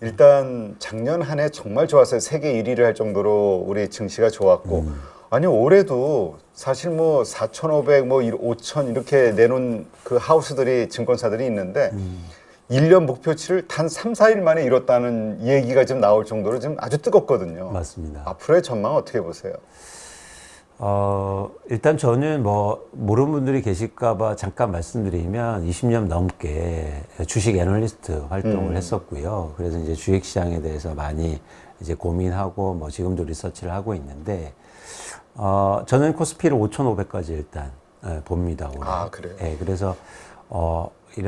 일단 작년 한 해 정말 좋았어요. 세계 1위를 할 정도로 우리 증시가 좋았고 아니 올해도 사실 뭐 4,500, 뭐 5,000 이렇게 내놓은 그 하우스들이 증권사들이 있는데 1년 목표치를 단 3, 4일 만에 이뤘다는 얘기가 지금 나올 정도로 지금 아주 뜨겁거든요. 맞습니다. 앞으로의 전망 어떻게 보세요? 일단 저는 뭐 모르는 분들이 계실까봐 잠깐 말씀드리면 20년 넘게 주식 애널리스트 활동을 했었고요. 그래서 이제 주식시장에 대해서 많이 이제 고민하고 뭐 지금도 리서치를 하고 있는데 저는 코스피를 5,500까지 일단 봅니다. 올해. 아, 그래요? 예, 그래서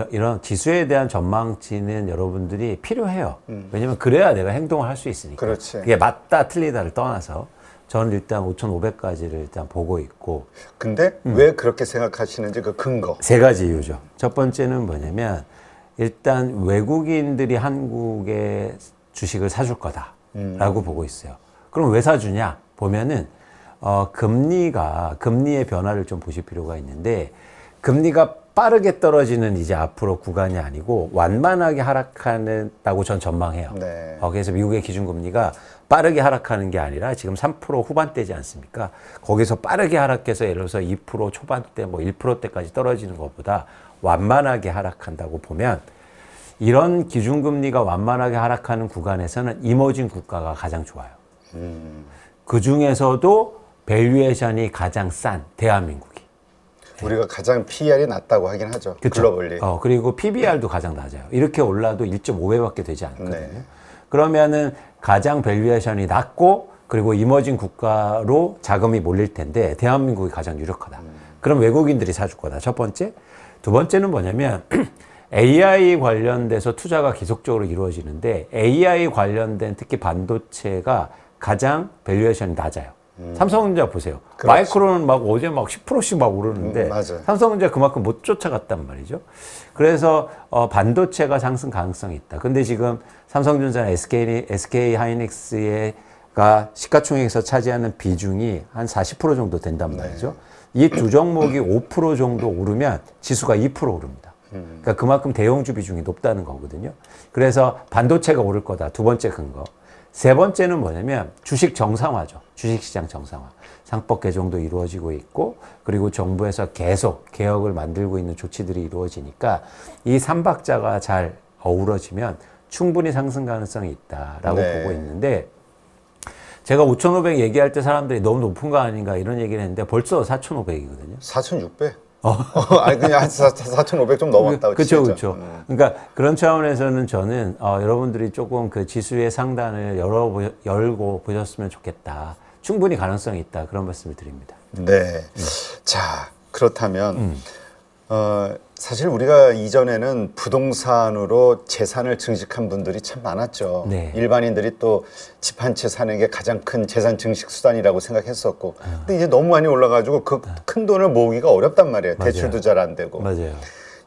이런 지수에 대한 전망치는 여러분들이 필요해요. 왜냐면 그래야 내가 행동을 할 수 있으니까. 그렇지. 그게 맞다 틀리다를 떠나서 저는 일단 5,500까지를 일단 보고 있고. 근데 왜 그렇게 생각하시는지 그 근거. 세 가지 이유죠. 첫 번째는 뭐냐면 일단 외국인들이 한국의 주식을 사줄 거다라고 보고 있어요. 그럼 왜 사주냐 보면은 금리의 변화를 좀 보실 필요가 있는데 금리가 빠르게 떨어지는 이제 앞으로 구간이 아니고 완만하게 하락하는다고 전 전망해요. 네. 그래서 미국의 기준금리가 빠르게 하락하는 게 아니라 지금 3% 후반대지 않습니까? 거기서 빠르게 하락해서 예를 들어서 2% 초반대 뭐 1%대까지 떨어지는 것보다 완만하게 하락한다고 보면 이런 기준금리가 완만하게 하락하는 구간에서는 이머징 국가가 가장 좋아요. 그 중에서도 밸류에이션이 가장 싼 대한민국이. 우리가 가장 PER이 낮다고 하긴 하죠. 그쵸? 글로벌리. 그리고 PBR도 가장 낮아요. 이렇게 올라도 1.5배밖에 되지 않거든요. 네. 그러면은 가장 밸류에이션이 낮고 그리고 이머징 국가로 자금이 몰릴 텐데 대한민국이 가장 유력하다. 그럼 외국인들이 사줄 거다. 첫 번째. 두 번째는 뭐냐면 AI 관련돼서 투자가 계속적으로 이루어지는데 AI 관련된 특히 반도체가 가장 밸류에이션이 낮아요. 삼성전자 보세요. 그렇죠. 마이크론은 막 어제 막 10%씩 막 오르는데 맞아요. 삼성전자 그만큼 못 쫓아갔단 말이죠. 그래서 반도체가 상승 가능성이 있다. 근데 지금 삼성전자나 SK 하이닉스가 시가총액에서 차지하는 비중이 한 40% 정도 된단 말이죠. 이 두 종목이 5% 정도 오르면 지수가 2% 오릅니다. 그러니까 그만큼 대형주 비중이 높다는 거거든요. 그래서 반도체가 오를 거다. 두 번째 근거. 세 번째는 뭐냐면 주식 정상화죠. 주식시장 정상화. 상법 개정도 이루어지고 있고 그리고 정부에서 계속 개혁을 만들고 있는 조치들이 이루어지니까 이 삼박자가 잘 어우러지면 충분히 상승 가능성이 있다라고 보고 있는데 제가 5,500 얘기할 때 사람들이 너무 높은 거 아닌가 이런 얘기를 했는데 벌써 4,500이거든요. 4,600? 아니 그냥 한 4,500 좀 넘었다. 그렇죠, 그렇죠. 그러니까 그런 차원에서는 저는 여러분들이 조금 그 지수의 상단을 열고 보셨으면 좋겠다. 충분히 가능성이 있다. 그런 말씀을 드립니다. 네. 자, 그렇다면 사실 우리가 이전에는 부동산으로 재산을 증식한 분들이 참 많았죠. 네. 일반인들이 또 집 한 채 사는 게 가장 큰 재산 증식 수단이라고 생각했었고 근데 이제 너무 많이 올라가지고 그 큰 돈을 모으기가 어렵단 말이에요. 맞아요. 대출도 잘 안 되고. 맞아요.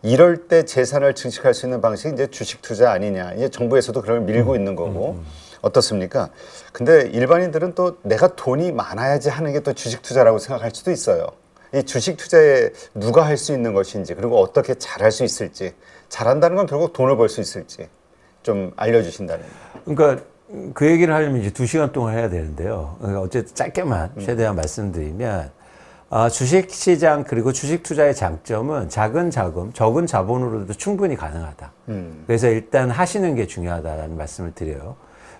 이럴 때 재산을 증식할 수 있는 방식이 이제 주식 투자 아니냐. 이제 정부에서도 그걸 밀고 있는 거고. 어떻습니까? 근데 일반인들은 또 내가 돈이 많아야지 하는 게 또 주식 투자라고 생각할 수도 있어요. 이 주식 투자에 누가 할 수 있는 것인지 그리고 어떻게 잘할 수 있을지 잘한다는 건 결국 돈을 벌 수 있을지 좀 알려주신다는. 그러니까 그 얘기를 하려면 이제 2시간 동안 해야 되는데요. 그러니까 어쨌든 짧게만 최대한 말씀드리면 주식시장 그리고 주식 투자의 장점은 작은 자금, 적은 자본으로도 충분히 가능하다. 그래서 일단 하시는 게 중요하다는 말씀을 드려요.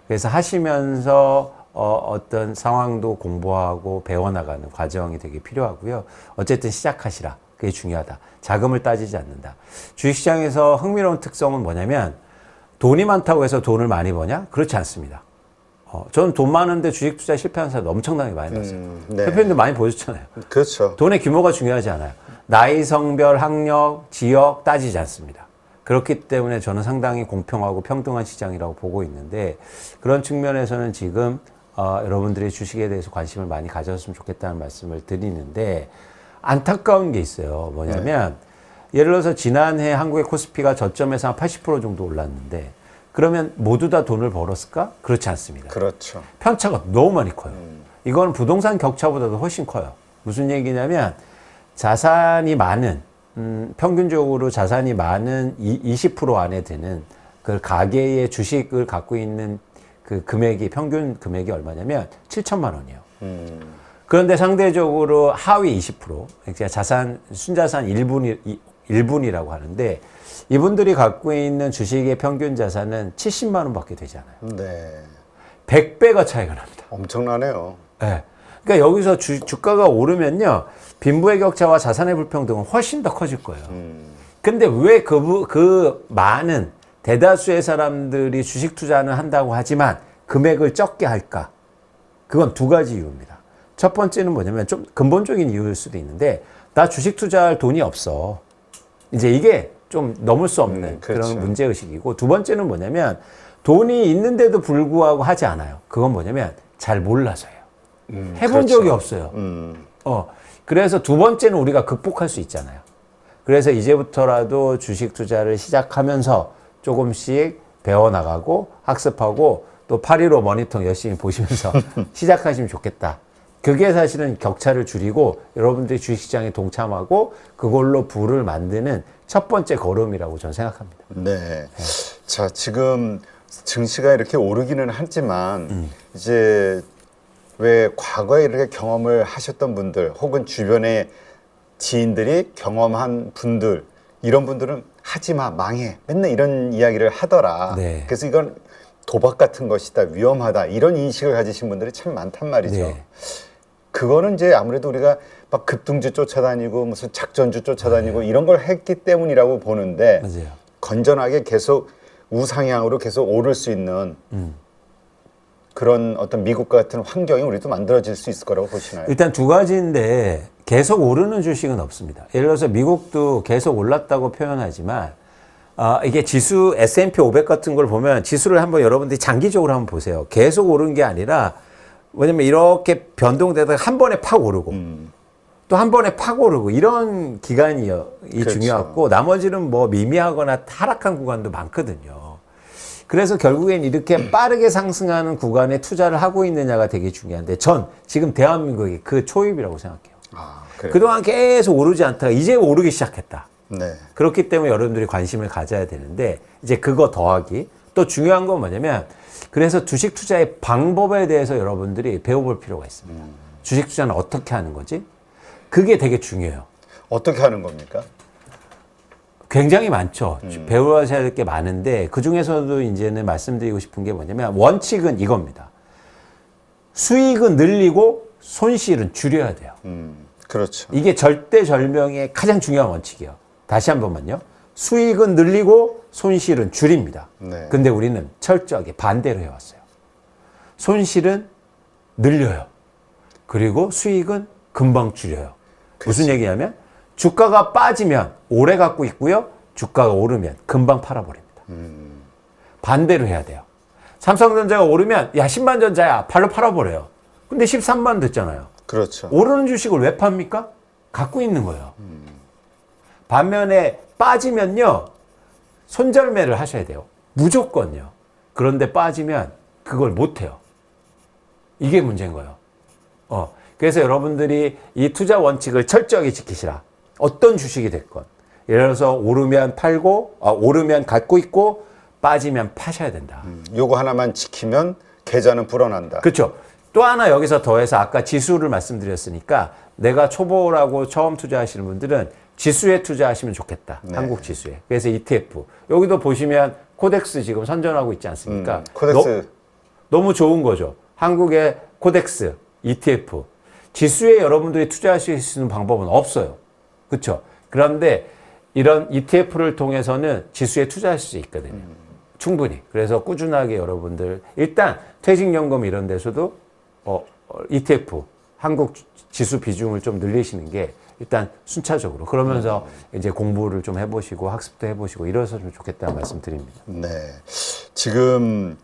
그래서 하시면서 어떤 상황도 공부하고 배워나가는 과정이 되게 필요하고요. 어쨌든 시작하시라. 그게 중요하다. 자금을 따지지 않는다. 주식시장에서 흥미로운 특성은 뭐냐면 돈이 많다고 해서 돈을 많이 버냐? 그렇지 않습니다. 저는 돈 많은데 주식 투자 실패하는 사람 엄청나게 많이 봤어요. 네. 대표님도 많이 보셨잖아요. 그렇죠. 돈의 규모가 중요하지 않아요. 나이, 성별, 학력, 지역 따지지 않습니다. 그렇기 때문에 저는 상당히 공평하고 평등한 시장이라고 보고 있는데 그런 측면에서는 지금 여러분들이 주식에 대해서 관심을 많이 가졌으면 좋겠다는 말씀을 드리는데 안타까운 게 있어요. 뭐냐면 예를 들어서 지난해 한국의 코스피가 저점에서 한 80% 정도 올랐는데 그러면 모두 다 돈을 벌었을까? 그렇지 않습니다. 그렇죠. 편차가 너무 많이 커요. 이건 부동산 격차보다도 훨씬 커요. 무슨 얘기냐면 자산이 많은 평균적으로 자산이 많은 20% 안에 드는 그 가계의 주식을 갖고 있는 그 금액이 평균 금액이 얼마냐면 7천만 원이에요. 그런데 상대적으로 하위 20%, 그러니까 자산 순자산 1분이라고 하는데 이분들이 갖고 있는 주식의 평균 자산은 70만 원밖에 되지 않아요. 네. 100배가 차이가 납니다. 엄청나네요. 네. 그러니까 여기서 주가가 오르면요, 빈부의 격차와 자산의 불평등은 훨씬 더 커질 거예요. 근데 왜 그 많은 대다수의 사람들이 주식 투자는 한다고 하지만 금액을 적게 할까? 그건 두 가지 이유입니다. 첫 번째는 뭐냐면 좀 근본적인 이유일 수도 있는데, 나 주식 투자할 돈이 없어. 이제 이게 좀 넘을 수 없는 그렇죠. 그런 문제의식이고, 두 번째는 뭐냐면 돈이 있는데도 불구하고 하지 않아요. 그건 뭐냐면 잘 몰라서요. 해본 그렇죠. 적이 없어요. 그래서 두 번째는 우리가 극복할 수 있잖아요. 그래서 이제부터라도 주식 투자를 시작하면서 조금씩 배워나가고 학습하고 또 8.15 모니터 열심히 보시면서 시작하시면 좋겠다. 그게 사실은 격차를 줄이고 여러분들이 주식시장에 동참하고 그걸로 부를 만드는 첫 번째 걸음이라고 저는 생각합니다. 네. 자, 지금 증시가 이렇게 오르기는 하지만 이제 왜 과거에 이렇게 경험을 하셨던 분들 혹은 주변의 지인들이 경험한 분들, 이런 분들은 하지 마, 망해, 맨날 이런 이야기를 하더라. 네. 그래서 이건 도박 같은 것이다, 위험하다, 이런 인식을 가지신 분들이 참 많단 말이죠. 네. 그거는 이제 아무래도 우리가 막 급등주 쫓아다니고 무슨 작전주 쫓아다니고 이런 걸 했기 때문이라고 보는데, 맞아요. 건전하게 계속 우상향으로 계속 오를 수 있는 그런 어떤 미국 같은 환경이 우리도 만들어질 수 있을 거라고 보시나요? 일단 두 가지인데 계속 오르는 주식은 없습니다. 예를 들어서 미국도 계속 올랐다고 표현하지만 이게 지수 S&P 500 같은 걸 보면 지수를 한번 여러분들이 장기적으로 한번 보세요. 계속 오른 게 아니라, 왜냐면 이렇게 변동되다가 한 번에 팍 오르고 또 한 번에 팍 오르고 이런 기간이 그렇죠. 중요하고, 나머지는 뭐 미미하거나 하락한 구간도 많거든요. 그래서 결국엔 이렇게 빠르게 상승하는 구간에 투자를 하고 있느냐가 되게 중요한데, 전 지금 대한민국이 그 초입이라고 생각해요. 그래요? 그동안 계속 오르지 않다가 이제 오르기 시작했다. 네. 그렇기 때문에 여러분들이 관심을 가져야 되는데, 이제 그거 더하기. 또 중요한 건 뭐냐면, 그래서 주식 투자의 방법에 대해서 여러분들이 배워볼 필요가 있습니다. 주식 투자는 어떻게 하는 거지? 그게 되게 중요해요. 어떻게 하는 겁니까? 굉장히 많죠. 배워야 할 게 많은데, 그 중에서도 이제는 말씀드리고 싶은 게 뭐냐면, 원칙은 이겁니다. 수익은 늘리고 손실은 줄여야 돼요. 그렇죠. 이게 절대절명의 가장 중요한 원칙이에요. 다시 한 번만요. 수익은 늘리고 손실은 줄입니다. 네. 근데 우리는 철저하게 반대로 해왔어요. 손실은 늘려요. 그리고 수익은 금방 줄여요. 무슨 얘기냐면, 주가가 빠지면 오래 갖고 있고요, 주가가 오르면 금방 팔아버립니다. 반대로 해야 돼요. 삼성전자가 오르면 야 10만 전자야, 발로 팔아버려요. 근데 13만 됐잖아요. 그렇죠. 오르는 주식을 왜 팝니까? 갖고 있는 거예요. 반면에 빠지면요, 손절매를 하셔야 돼요. 무조건요. 그런데 빠지면 그걸 못해요. 이게 문제인 거예요. 그래서 여러분들이 이 투자 원칙을 철저하게 지키시라. 어떤 주식이 됐건. 예를 들어서 오르면 팔고, 오르면 갖고 있고, 빠지면 파셔야 된다. 요거 하나만 지키면 계좌는 불어난다. 그렇죠. 또 하나 여기서 더해서 아까 지수를 말씀드렸으니까, 내가 초보라고 처음 투자하시는 분들은 지수에 투자하시면 좋겠다. 네. 한국 지수에. 그래서 ETF. 여기도 보시면 코덱스 지금 선전하고 있지 않습니까? 코덱스. 너무 좋은 거죠. 한국의 코덱스, ETF. 지수에 여러분들이 투자하실 수 있는 방법은 없어요. 그렇죠? 그런데 이런 ETF를 통해서는 지수에 투자할 수 있거든요. 충분히. 그래서 꾸준하게 여러분들, 일단 퇴직연금 이런 데서도 ETF, 한국 지수 비중을 좀 늘리시는 게 일단 순차적으로. 그러면서 이제 공부를 좀 해보시고 학습도 해보시고 이러셨으면 좋겠다는 말씀 드립니다. 네. 지금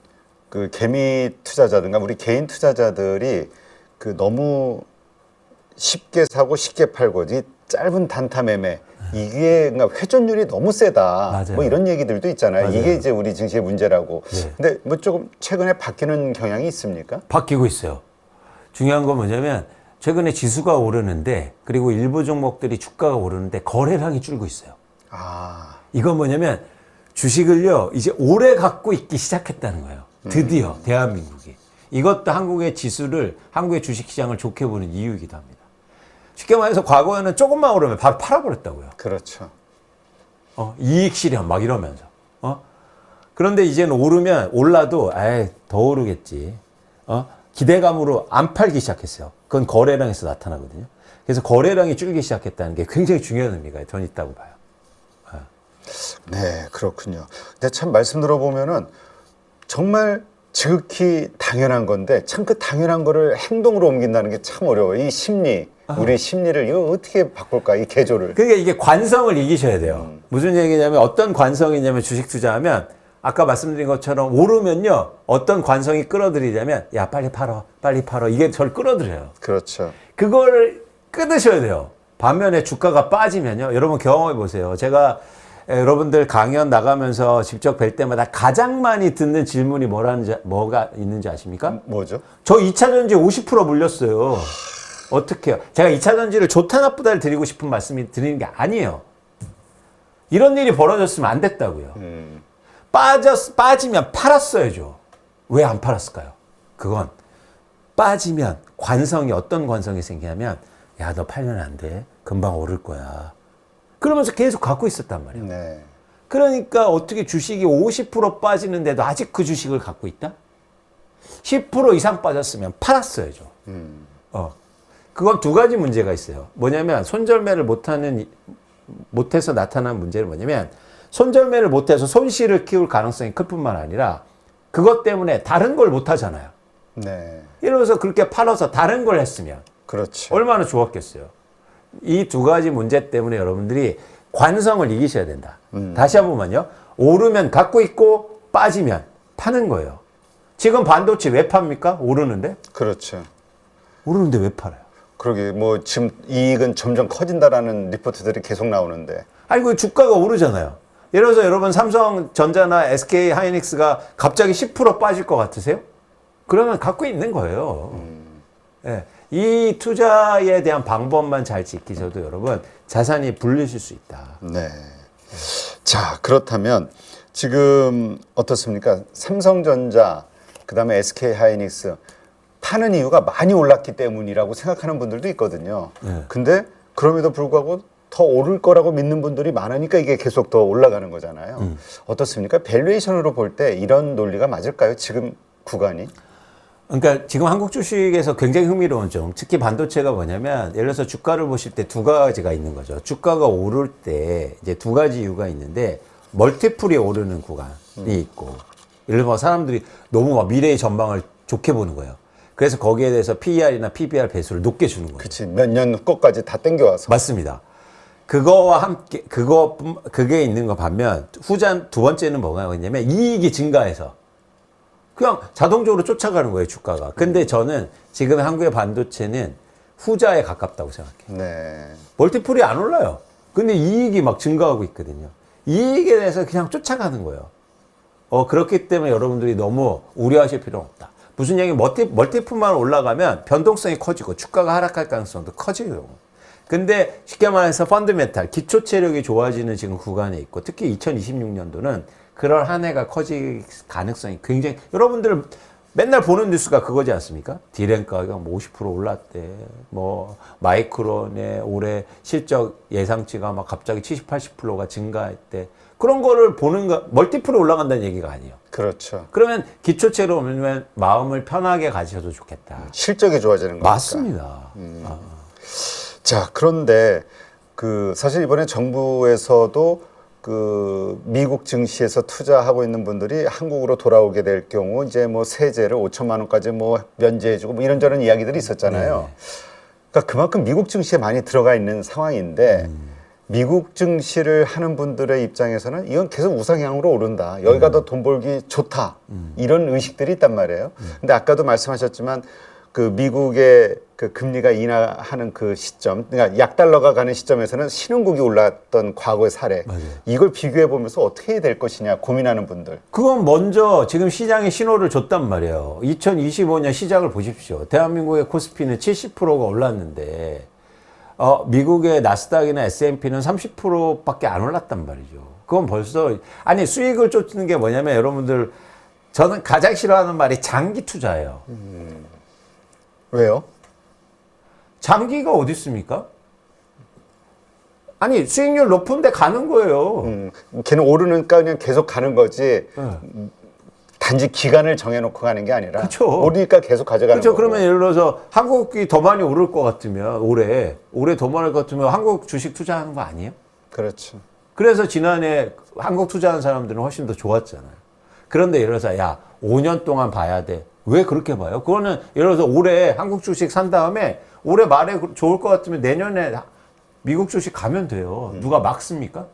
그 개미 투자자든가 우리 개인 투자자들이 그 너무 쉽게 사고 쉽게 팔고 이 짧은 단타 매매, 이게 그러니까 회전율이 너무 세다. 맞아요. 뭐 이런 얘기들도 있잖아요. 맞아요. 이게 이제 우리 증시의 문제라고. 네. 근데 뭐 조금 최근에 바뀌는 경향이 있습니까? 바뀌고 있어요. 중요한 건 뭐냐면, 최근에 지수가 오르는데, 그리고 일부 종목들이 주가가 오르는데 거래량이 줄고 있어요. 아, 이건 뭐냐면 주식을요, 이제 오래 갖고 있기 시작했다는 거예요. 드디어 대한민국이. 이것도 한국의 지수를, 한국의 주식시장을 좋게 보는 이유이기도 합니다. 쉽게 말해서 과거에는 조금만 오르면 바로 팔아버렸다고요. 그렇죠. 이익 실현 막 이러면서. 그런데 이제는 오르면 올라도 에이, 더 오르겠지. 기대감으로 안 팔기 시작했어요. 그건 거래량에서 나타나거든요. 그래서 거래량이 줄기 시작했다는 게 굉장히 중요한 의미가 전 있다고 봐요. 네, 그렇군요. 근데 참 말씀 들어보면은 정말 지극히 당연한 건데 참 그 당연한 거를 행동으로 옮긴다는 게 참 어려워요. 이 심리, 우리 심리를 이거 어떻게 바꿀까, 이 개조를. 그러니까 이게 관성을 이기셔야 돼요. 무슨 얘기냐면 어떤 관성이냐면 주식 투자하면 아까 말씀드린 것처럼 오르면요. 어떤 관성이 끌어들이냐면 야 빨리 팔어 빨리 팔어 이게 저를 끌어들여요. 그렇죠. 그거를 끊으셔야 돼요. 반면에 주가가 빠지면요. 여러분 경험해 보세요. 제가 여러분들 강연 나가면서 직접 뵐 때마다 가장 많이 듣는 질문이 뭐가 있는지 아십니까? 뭐죠? 저 2차 전지 50% 물렸어요. 어떻게 해요? 제가 2차 전지를 좋다 나쁘다를 드리고 싶은 말씀이 드리는 게 아니에요. 이런 일이 벌어졌으면 안 됐다고요. 빠지면 팔았어야죠. 왜 안 팔았을까요? 그건 빠지면 관성이 어떤 관성이 생기냐면 야, 너 팔면 안 돼. 금방 오를 거야. 그러면서 계속 갖고 있었단 말이에요. 네. 그러니까 어떻게 주식이 50% 빠지는데도 아직 그 주식을 갖고 있다? 10% 이상 빠졌으면 팔았어야죠. 그건 두 가지 문제가 있어요. 뭐냐면 손절매를 못해서 나타난 문제는 뭐냐면 손절매를 못해서 손실을 키울 가능성이 클 뿐만 아니라 그것 때문에 다른 걸 못하잖아요. 네. 이러면서 그렇게 팔아서 다른 걸 했으면 그렇죠. 얼마나 좋았겠어요. 이 두 가지 문제 때문에 여러분들이 관성을 이기셔야 된다. 다시 한 번만요. 오르면 갖고 있고 빠지면 파는 거예요. 지금 반도체 왜 팝니까? 오르는데? 그렇죠. 오르는데 왜 팔아요? 그러게 뭐 지금 이익은 점점 커진다라는 리포트들이 계속 나오는데. 아니 그 주가가 오르잖아요. 예를 들어서 여러분 삼성전자나 SK 하이닉스가 갑자기 10% 빠질 것 같으세요? 그러면 갖고 있는 거예요. 예. 이 투자에 대한 방법만 잘 지키셔도 여러분 자산이 불리실 수 있다. 네. 자, 그렇다면 지금 어떻습니까? 삼성전자, 그다음에 SK 하이닉스 파는 이유가 많이 올랐기 때문이라고 생각하는 분들도 있거든요. 네. 근데 그럼에도 불구하고 더 오를 거라고 믿는 분들이 많으니까 이게 계속 더 올라가는 거잖아요. 어떻습니까? 밸류에이션으로 볼 때 이런 논리가 맞을까요? 지금 구간이? 그러니까 지금 한국 주식에서 굉장히 흥미로운 점, 특히 반도체가 뭐냐면 예를 들어서 주가를 보실 때 두 가지가 있는 거죠. 주가가 오를 때 이제 두 가지 이유가 있는데 멀티플이 오르는 구간이 있고 예를 들어 사람들이 너무 막 미래의 전망을 좋게 보는 거예요. 그래서 거기에 대해서 PER이나 PBR 배수를 높게 주는 거예요. 그치. 몇 년 것까지 다 땡겨와서. 맞습니다. 그거와 함께 그게 있는 거 반면 두 번째는 뭐가 있냐면 이익이 증가해서 그냥 자동적으로 쫓아가는 거예요, 주가가. 근데 저는 지금 한국의 반도체는 후자에 가깝다고 생각해요. 네. 멀티플이 안 올라요. 근데 이익이 막 증가하고 있거든요. 이익에 대해서 그냥 쫓아가는 거예요. 그렇기 때문에 여러분들이 너무 우려하실 필요는 없다. 무슨 얘기, 멀티플만 올라가면 변동성이 커지고 주가가 하락할 가능성도 커지고. 근데 쉽게 말해서 펀드멘탈, 기초 체력이 좋아지는 지금 구간에 있고 특히 2026년도는 그럴 한 해가 커질 가능성이 굉장히 여러분들 맨날 보는 뉴스가 그거지 않습니까? 디램 가격 뭐 50% 올랐대. 뭐 마이크론의 올해 실적 예상치가 막 갑자기 70, 80%가 증가했대. 그런 거를 보는 거 멀티플이 올라간다는 얘기가 아니에요. 그렇죠. 그러면 기초체로 오면 마음을 편하게 가지셔도 좋겠다. 실적이 좋아지는 거니까. 맞습니다. 자, 그런데 사실 이번에 정부에서도 미국 증시에서 투자하고 있는 분들이 한국으로 돌아오게 될 경우 이제 뭐 세제를 5천만 원까지 뭐 면제해주고 뭐 이런저런 이야기들이 있었잖아요. 그러니까 그만큼 미국 증시에 많이 들어가 있는 상황인데 미국 증시를 하는 분들의 입장에서는 이건 계속 우상향으로 오른다. 여기가 더 돈 벌기 좋다. 이런 의식들이 있단 말이에요. 근데 아까도 말씀하셨지만 미국의 금리가 인하하는 그 시점, 그러니까 약달러가 가는 시점에서는 신흥국이 올랐던 과거의 사례. 맞아요. 이걸 비교해 보면서 어떻게 해야 될 것이냐 고민하는 분들. 그건 먼저 지금 시장에 신호를 줬단 말이에요. 2025년 시작을 보십시오. 대한민국의 코스피는 70%가 올랐는데 미국의 나스닥이나 S&P는 30%밖에 안 올랐단 말이죠. 그건 벌써 아니 수익을 쫓는 게 뭐냐면 여러분들 저는 가장 싫어하는 말이 장기 투자예요. 왜요? 장기가 어디 있습니까? 아니 수익률 높은데 가는 거예요. 걔는 오르니까 그냥 계속 가는 거지. 네. 단지 기간을 정해놓고 가는 게 아니라 그쵸. 오르니까 계속 가져가는 그렇죠. 거고. 그러면 예를 들어서 한국이 더 많이 오를 것 같으면 올해 더 많을 것 같으면 한국 주식 투자하는 거 아니에요? 그렇죠. 그래서 지난해 한국 투자한 사람들은 훨씬 더 좋았잖아요. 그런데 예를 들어서 야 5년 동안 봐야 돼. 왜 그렇게 봐요? 그거는 예를 들어서 올해 한국 주식 산 다음에 올해 말에 좋을 것 같으면 내년에 미국 주식 가면 돼요. 누가 막습니까?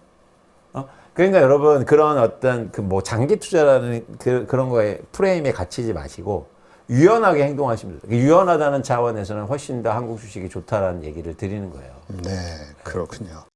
그러니까 여러분 그런 어떤 그 뭐 장기 투자라는 그런 거에 프레임에 갇히지 마시고 유연하게 행동하시면 돼요. 유연하다는 차원에서는 훨씬 더 한국 주식이 좋다라는 얘기를 드리는 거예요. 네, 그렇군요.